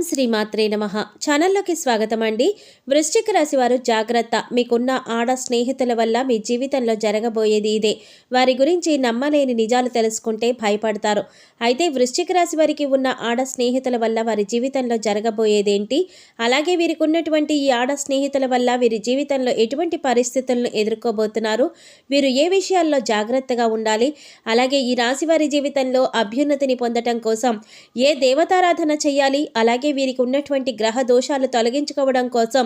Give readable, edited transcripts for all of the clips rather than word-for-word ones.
శ్రీమాత్రే నమః. ఛానల్లోకి స్వాగతం అండి. వృశ్చిక రాశి వారు జాగ్రత్త. మీకున్న ఆడ స్నేహితుల వల్ల మీ జీవితంలో జరగబోయేది ఇదే. వారి గురించి నమ్మలేని నిజాలు తెలుసుకుంటే భయపడతారు. అయితే వృశ్చిక రాశి వారికి ఉన్న ఆడ స్నేహితుల వల్ల వారి జీవితంలో జరగబోయేదేంటి, అలాగే వీరికి ఉన్నటువంటి ఈ ఆడ స్నేహితుల వల్ల వీరి జీవితంలో ఎటువంటి పరిస్థితులను ఎదుర్కోబోతున్నారు, వీరు ఏ విషయాల్లో జాగ్రత్తగా ఉండాలి, అలాగే ఈ రాశి వారి జీవితంలో అభ్యున్నతిని పొందటం కోసం ఏ దేవతారాధన చేయాలి, అలాగే వీరికి ఉన్నటువంటి గ్రహ దోషాలు తొలగించుకోవడం కోసం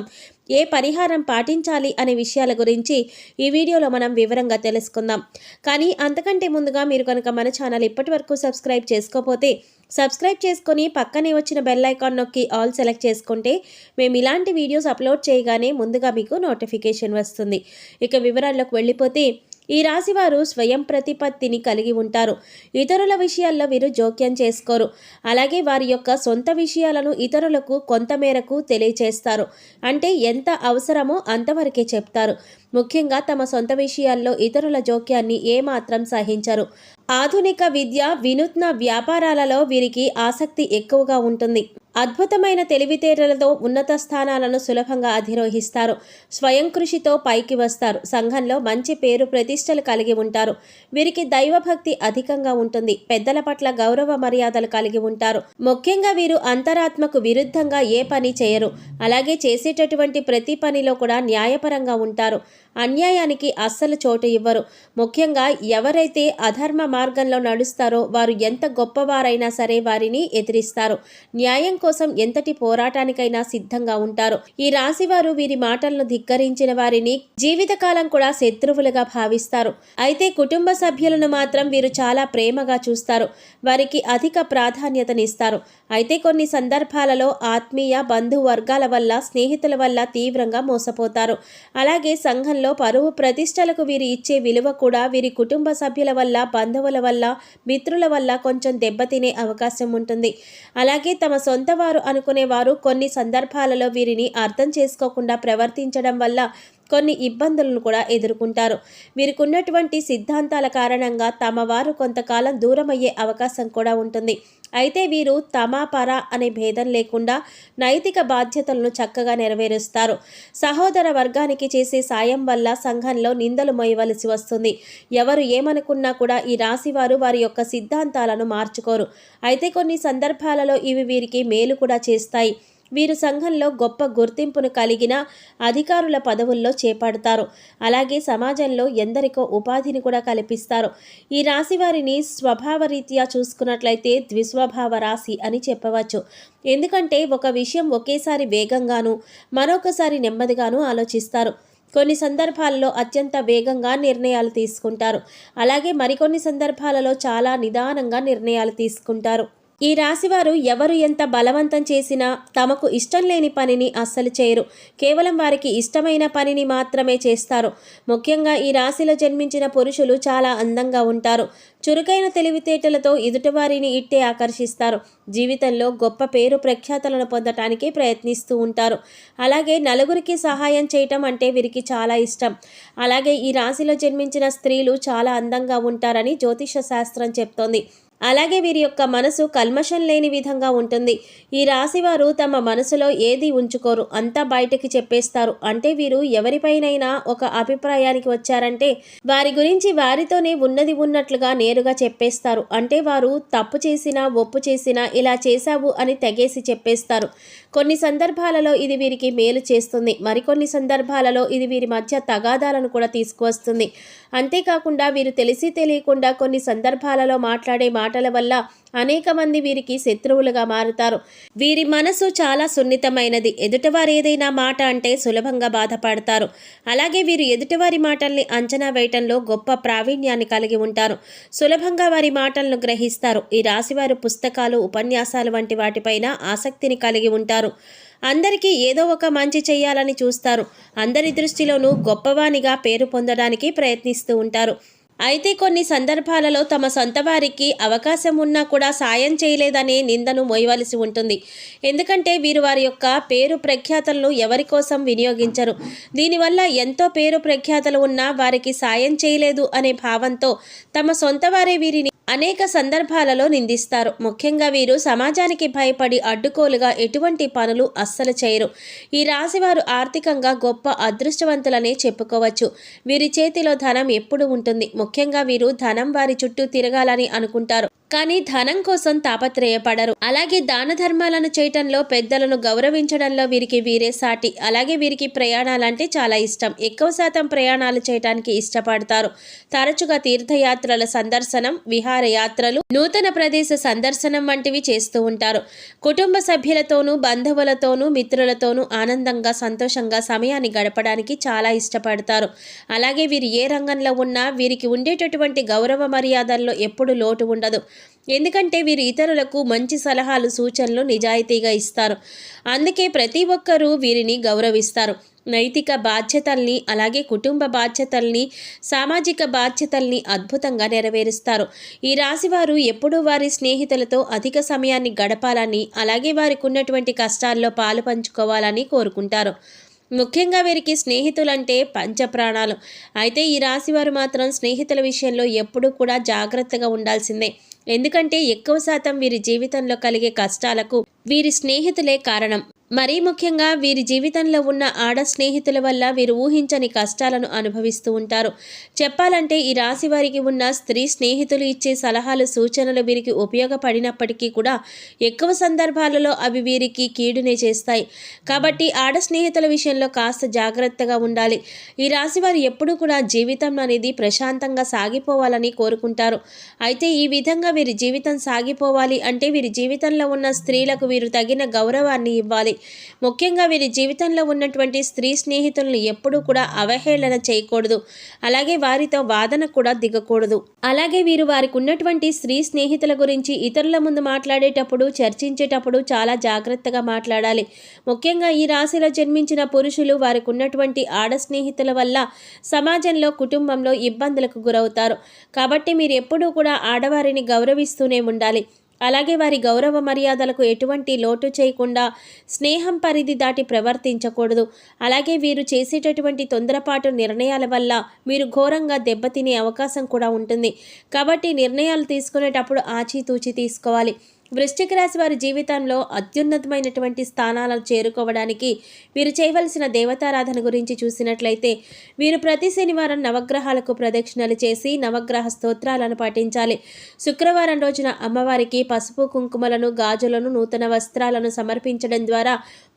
ఏ పరిహారం పాటించాలి అనే విషయాల గురించి ఈ వీడియోలో మనం వివరంగా తెలుసుకుందాం. కానీ అంతకంటే ముందుగా మీరు కనుక మన ఛానల్ ఇప్పటివరకు సబ్స్క్రైబ్ చేసుకోకపోతే సబ్స్క్రైబ్ చేసుకొని పక్కనే వచ్చిన బెల్ ఐకాన్ నొక్కి ఆల్ సెలెక్ట్ చేసుకుంటే మేము ఇలాంటి వీడియోస్ అప్లోడ్ చేయగానే ముందుగా మీకు నోటిఫికేషన్ వస్తుంది. ఇక వివరాల్లోకి వెళ్ళిపోతే ఈ రాశివారు స్వయం ప్రతిపత్తిని కలిగి ఉంటారు. ఇతరుల విషయాల్లో వీరు జోక్యం చేసుకోరు. అలాగే వారి యొక్క సొంత విషయాలను ఇతరులకు కొంతమేరకు తెలియచేస్తారు. అంటే ఎంత అవసరమో అంతవరకే చెప్తారు. ముఖ్యంగా తమ సొంత విషయాల్లో ఇతరుల జోక్యాన్ని ఏమాత్రం సహించరు. ఆధునిక విద్య, వినూత్న వ్యాపారాలలో వీరికి ఆసక్తి ఎక్కువగా ఉంటుంది. అద్భుతమైన తెలివితేటలతో ఉన్నత స్థానాలను సులభంగా అధిరోహిస్తారు. స్వయం కృషితో పైకి వస్తారు. సంఘంలో మంచి పేరు ప్రతిష్టలు కలిగి ఉంటారు. వీరికి దైవభక్తి అధికంగా ఉంటుంది. పెద్దల పట్ల గౌరవ మర్యాదలు కలిగి ఉంటారు. ముఖ్యంగా వీరు అంతరాత్మకు విరుద్ధంగా ఏ పని చేయరు. అలాగే చేసేటటువంటి ప్రతి పనిలో కూడా న్యాయపరంగా ఉంటారు. అన్యాయానికి అస్సలు చోటు ఇవ్వరు. ముఖ్యంగా ఎవరైతే అధర్మ మార్గంలో నడుస్తారో వారు ఎంత గొప్పవారైనా సరే వారిని ఎదిరిస్తారు. న్యాయం కోసం ఎంతటి పోరాటానికైనా సిద్ధంగా ఉంటారు. ఈ రాశివారు వీరి మాటలను ధిక్కరించిన వారిని జీవితకాలం కూడా శత్రువులుగా భావిస్తారు. అయితే కుటుంబ సభ్యులను మాత్రం వీరు చాలా ప్రేమగా చూస్తారు. వారికి అధిక ప్రాధాన్యతనిస్తారు. అయితే కొన్ని సందర్భాలలో ఆత్మీయ బంధువర్గాల వల్ల, స్నేహితుల వల్ల తీవ్రంగా మోసపోతారు. అలాగే సంఘంలో పరువు ప్రతిష్టలకు వీరు ఇచ్చే విలువ కూడా వీరి కుటుంబ సభ్యుల వల్ల, బంధువుల వల్ల, మిత్రుల వల్ల కొంచెం దెబ్బతినే అవకాశం ఉంటుంది. అలాగే తమ సొంత వారు అనుకునేవారు కొన్ని సందర్భాలలో వీరిని అర్థం చేసుకోకుండా ప్రవర్తించడం వల్ల కొన్ని ఇబ్బందులను కూడా ఎదుర్కొంటారు. వీరికి ఉన్నటువంటి సిద్ధాంతాల కారణంగా తమ వారు కొంతకాలం దూరమయ్యే అవకాశం కూడా ఉంటుంది. అయితే వీరు తమ పర అనే భేదం లేకుండా నైతిక బాధ్యతలను చక్కగా నెరవేరుస్తారు. సహోదర వర్గానికి చేసే సాయం వల్ల సంఘంలో నిందలు మోయవలసి వస్తుంది. ఎవరు ఏమనుకున్నా కూడా ఈ రాశివారు వారి యొక్క సిద్ధాంతాలను మార్చుకోరు. అయితే కొన్ని సందర్భాలలో ఇవి వీరికి మేలు కూడా చేస్తాయి. వీరు సంఘంలో గొప్ప గుర్తింపును కలిగిన అధికారుల పదవుల్లో చేపడతారు. అలాగే సమాజంలో ఎందరికో ఉపాధిని కూడా కల్పిస్తారు. ఈ రాశి వారిని స్వభావరీత్యా చూసుకున్నట్లయితే ద్విస్వభావ రాశి అని చెప్పవచ్చు. ఎందుకంటే ఒక విషయం ఒకేసారి వేగంగాను, మరొకసారి నెమ్మదిగాను ఆలోచిస్తారు. కొన్ని సందర్భాలలో అత్యంత వేగంగా నిర్ణయాలు తీసుకుంటారు. అలాగే మరికొన్ని సందర్భాలలో చాలా నిదానంగా నిర్ణయాలు తీసుకుంటారు. ఈ రాశివారు ఎవరు ఎంత బలవంతం చేసినా తమకు ఇష్టం లేని పనిని అస్సలు చేయరు. కేవలం వారికి ఇష్టమైన పనిని మాత్రమే చేస్తారు. ముఖ్యంగా ఈ రాశిలో జన్మించిన పురుషులు చాలా అందంగా ఉంటారు. చురుకైన తెలివితేటలతో ఎదుటివారిని ఇట్టే ఆకర్షిస్తారు. జీవితంలో గొప్ప పేరు ప్రఖ్యాతలను పొందటానికి ప్రయత్నిస్తూ ఉంటారు. అలాగే నలుగురికి సహాయం చేయటం అంటే వీరికి చాలా ఇష్టం. అలాగే ఈ రాశిలో జన్మించిన స్త్రీలు చాలా అందంగా ఉంటారని జ్యోతిష శాస్త్రం చెప్తోంది. అలాగే వీరి యొక్క మనసు కల్మషం లేని విధంగా ఉంటుంది. ఈ రాశివారు తమ మనసులో ఏది ఉంచుకోరు, అంతా బయటకి చెప్పేస్తారు. అంటే వీరు ఎవరిపైనైనా ఒక అభిప్రాయానికి వచ్చారంటే వారి గురించి వారితోనే ఉన్నది ఉన్నట్లుగా నేరుగా చెప్పేస్తారు. అంటే వారు తప్పు చేసినా, ఒప్పు చేసినా ఇలా చేశావు అని తెగేసి చెప్పేస్తారు. కొన్ని సందర్భాలలో ఇది వీరికి మేలు చేస్తుంది. మరికొన్ని సందర్భాలలో ఇది వీరి మధ్య తగాదాలను కూడా తీసుకువస్తుంది. అంతేకాకుండా వీరు తెలిసి తెలియకుండా కొన్ని సందర్భాలలో మాట్లాడే మాటల వల్ల అనేక మంది వీరికి శత్రువులుగా మారుతారు. వీరి మనసు చాలా సున్నితమైనది. ఎదుటివారు ఏదైనా మాట అంటే సులభంగా బాధపడతారు. అలాగే వీరు ఎదుటివారి మాటల్ని అంచనా వేయటంలో గొప్ప ప్రావీణ్యాన్ని కలిగి ఉంటారు. సులభంగా వారి మాటలను గ్రహిస్తారు. ఈ రాశివారు పుస్తకాలు, ఉపన్యాసాలు వంటి వాటిపైన ఆసక్తిని కలిగి ఉంటారు. అందరికీ ఏదో ఒక మంచి చేయాలని చూస్తారు. అందరి దృష్టిలోనూ గొప్పవానిగా పేరు పొందడానికి ప్రయత్నిస్తూ ఉంటారు. అయితే కొన్ని సందర్భాలలో తమ సొంత వారికి అవకాశం ఉన్నా కూడా సాయం చేయలేదనే నిందను మోయవలసి ఉంటుంది. ఎందుకంటే వీరు వారి యొక్క పేరు ప్రఖ్యాతలను ఎవరి కోసం వినియోగించరు. దీనివల్ల ఎంతో పేరు ప్రఖ్యాతలు ఉన్నా వారికి సాయం చేయలేదు అనే భావంతో తమ సొంత వారే వీరిని అనేక సందర్భాలలో నిందిస్తారు. ముఖ్యంగా వీరు సమాజానికి భయపడి అడ్డుకోలుగా ఎటువంటి పనులు అస్సలు చేయరు. ఈ రాశివారు ఆర్థికంగా గొప్ప అదృష్టవంతులనే చెప్పుకోవచ్చు. వీరి చేతిలో ధనం ఎప్పుడు ఉంటుంది. ముఖ్యంగా వీరు ధనం వారి చుట్టూ తిరగాలని అనుకుంటారు, కానీ ధనం కోసం తాపత్రయపడరు. అలాగే దాన ధర్మాలను చేయటంలో, పెద్దలను గౌరవించడంలో వీరికి వీరే సాటి. అలాగే వీరికి ప్రయాణాలంటే చాలా ఇష్టం. ఎక్కువ శాతం ప్రయాణాలు చేయటానికి ఇష్టపడతారు. తరచుగా తీర్థయాత్రల సందర్శనం, విహారయాత్రలు, నూతన ప్రదేశ సందర్శనం వంటివి చేస్తూ ఉంటారు. కుటుంబ సభ్యులతోనూ, బంధువులతోనూ, మిత్రులతోనూ ఆనందంగా, సంతోషంగా సమయాన్ని గడపడానికి చాలా ఇష్టపడతారు. అలాగే వీరు ఏ రంగంలో ఉన్నా వీరికి ఉండేటటువంటి గౌరవ మర్యాదల్లో ఎప్పుడు లోటు ఉండదు. ఎందుకంటే వీరు ఇతరులకు మంచి సలహాలు, సూచనలు నిజాయితీగా ఇస్తారు. అందుకే ప్రతి ఒక్కరూ వీరిని గౌరవిస్తారు. నైతిక బాధ్యతల్ని, అలాగే కుటుంబ బాధ్యతల్ని, సామాజిక బాధ్యతల్ని అద్భుతంగా నెరవేరుస్తారు. ఈ రాశివారు ఎప్పుడూ వారి స్నేహితులతో అధిక సమయాన్ని గడపాలని, అలాగే వారికి ఉన్నటువంటి కష్టాల్లో పాలు పంచుకోవాలని కోరుకుంటారు. ముఖ్యంగా వీరికి స్నేహితులంటే పంచప్రాణాలు. అయితే ఈ రాశివారు మాత్రం స్నేహితుల విషయంలో ఎప్పుడూ కూడా జాగ్రత్తగా ఉండాల్సిందే. ఎందుకంటే ఎక్కువ శాతం వీరి జీవితంలో కలిగే కష్టాలకు వీరి స్నేహితులే కారణం. మరీ ముఖ్యంగా వీరి జీవితంలో ఉన్న ఆడ స్నేహితుల వల్ల వీరు ఊహించని కష్టాలను అనుభవిస్తూ ఉంటారు. చెప్పాలంటే ఈ రాశి వారికి ఉన్న స్త్రీ స్నేహితులు ఇచ్చే సలహాలు, సూచనలు వీరికి ఉపయోగపడినప్పటికీ కూడా ఎక్కువ సందర్భాలలో అవి వీరికి కీడునే చేస్తాయి. కాబట్టి ఆడ స్నేహితుల విషయంలో కాస్త జాగ్రత్తగా ఉండాలి. ఈ రాశి వారు ఎప్పుడూ కూడా జీవితం అనేది ప్రశాంతంగా సాగిపోవాలని కోరుకుంటారు. అయితే ఈ విధంగా వీరి జీవితం సాగిపోవాలి అంటే వీరి జీవితంలో ఉన్న స్త్రీలకు వీరు తగిన గౌరవాన్ని ఇవ్వాలి. ముఖ్యంగా వీరి జీవితంలో ఉన్నటువంటి స్త్రీ స్నేహితులను ఎప్పుడూ కూడా అవహేళన చేయకూడదు. అలాగే వారితో వాదన కూడా దిగకూడదు. అలాగే వీరు వారికి ఉన్నటువంటి స్త్రీ స్నేహితుల గురించి ఇతరుల ముందు మాట్లాడేటప్పుడు, చర్చించేటప్పుడు చాలా జాగ్రత్తగా మాట్లాడాలి. ముఖ్యంగా ఈ రాశిలో జన్మించిన పురుషులు వారికి ఉన్నటువంటి ఆడ స్నేహితుల వల్ల సమాజంలో, కుటుంబంలో ఇబ్బందులకు గురవుతారు. కాబట్టి మీరు ఎప్పుడూ కూడా ఆడవారిని గౌరవిస్తూనే ఉండాలి. అలాగే వారి గౌరవ మర్యాదలకు ఎటువంటి లోటు చేయకుండా స్నేహం పరిధి దాటి ప్రవర్తించకూడదు. అలాగే వీరు చేసేటటువంటి తొందరపాటు నిర్ణయాల వల్ల మీరు ఘోరంగా దెబ్బతినే అవకాశం కూడా ఉంటుంది. కాబట్టి నిర్ణయాలు తీసుకునేటప్పుడు ఆచితూచి తీసుకోవాలి. వృశ్చిక రాశి వారి జీవితంలో అత్యున్నతమైనటువంటి స్థానాలను చేరుకోవడానికి వీరు చేయవలసిన దేవతారాధన గురించి చూసినట్లయితే వీరు ప్రతి శనివారం నవగ్రహాలకు ప్రదక్షిణలు చేసి నవగ్రహ స్తోత్రాలను పఠించాలి. శుక్రవారం రోజున అమ్మవారికి పసుపు, కుంకుమలను, గాజులను, నూతన వస్త్రాలను సమర్పించడం ద్వారా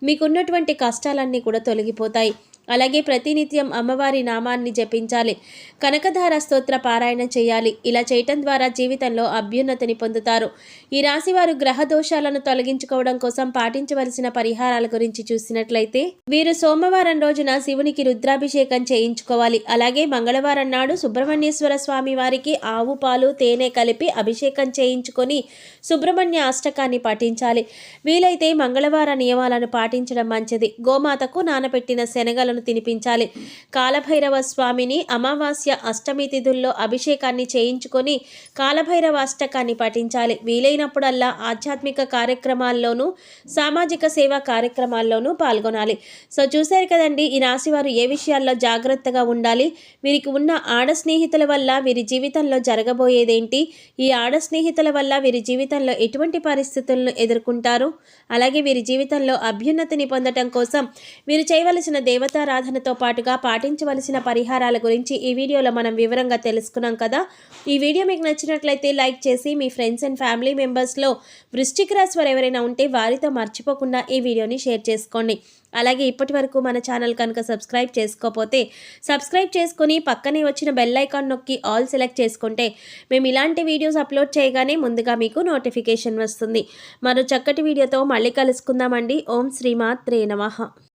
మీకున్నటువంటి కష్టాలన్నీ కూడా తొలగిపోతాయి. అలాగే ప్రతినిత్యం అమ్మవారి నామాన్ని జపించాలి. కనకధార స్తోత్ర పారాయణ చేయాలి. ఇలా చేయటం ద్వారా జీవితంలో అభ్యున్నతిని పొందుతారు. ఈ రాశివారు గ్రహ దోషాలను తొలగించుకోవడం కోసం పాటించవలసిన పరిహారాల గురించి చూసినట్లయితే వీరు సోమవారం రోజున శివునికి రుద్రాభిషేకం చేయించుకోవాలి. అలాగే మంగళవారం నాడు సుబ్రహ్మణ్యేశ్వర స్వామి వారికి ఆవు పాలు, తేనె కలిపి అభిషేకం చేయించుకొని సుబ్రహ్మణ్య అష్టకాన్ని పఠించాలి. వీలైతే మంగళవార నియమాలను పాటించడం మంచిది. గోమాతకు నానబెట్టిన శనగలను తినిపించాలి. కాలభైరవ స్వామిని అమావాస్య, అష్టమి తిథుల్లో అభిషేకాన్ని చేయించుకొని కాలభైరవ అష్టకాన్ని పఠించాలి. వీలైనప్పుడల్లా ఆధ్యాత్మిక కార్యక్రమాల్లోనూ, సామాజిక సేవా కార్యక్రమాల్లోనూ పాల్గొనాలి. సో చూశారు కదండి, ఈ రాశి వారు ఏ విషయాల్లో జాగ్రత్తగా ఉండాలి, వీరికి ఉన్న ఆడ స్నేహితుల వల్ల వీరి జీవితంలో జరగబోయేదేంటి, ఈ ఆడ స్నేహితుల వల్ల వీరి జీవితంలో ఎటువంటి పరిస్థితులను ఎదుర్కొంటారు, అలాగే వీరి జీవితంలో అభ్యున్నతిని పొందటం కోసం వీరు చేయవలసిన దేవతారాధనతో పాటుగా పాటించవలసిన పరిహారాల గురించి ఈ వీడియోలో మనం వివరంగా తెలుసుకున్నాం కదా. ఈ వీడియో మీకు నచ్చినట్లయితే లైక్ చేసి మీ ఫ్రెండ్స్ అండ్ ఫ్యామిలీ మెంబర్స్లో వృశ్చిక రాశి వారు ఎవరైనా ఉంటే వారితో మర్చిపోకుండా ఈ వీడియోని షేర్ చేసుకోండి. అలాగే ఇప్పటి వరకు మన ఛానల్ కనుక సబ్స్క్రైబ్ చేసుకోకపోతే సబ్స్క్రైబ్ చేసుకొని పక్కనే వచ్చిన బెల్ ఐకాన్ నొక్కి ఆల్ సెలెక్ట్ చేసుకుంటే మేము ఇలాంటి వీడియోస్ అప్లోడ్ చేయగానే ముందుగా మీకు నోటిఫికేషన్ వస్తుంది. మరో చక్కటి వీడియోతో మళ్ళీ కలుసుకుందామండి. ఓం శ్రీమాత్రే నమః.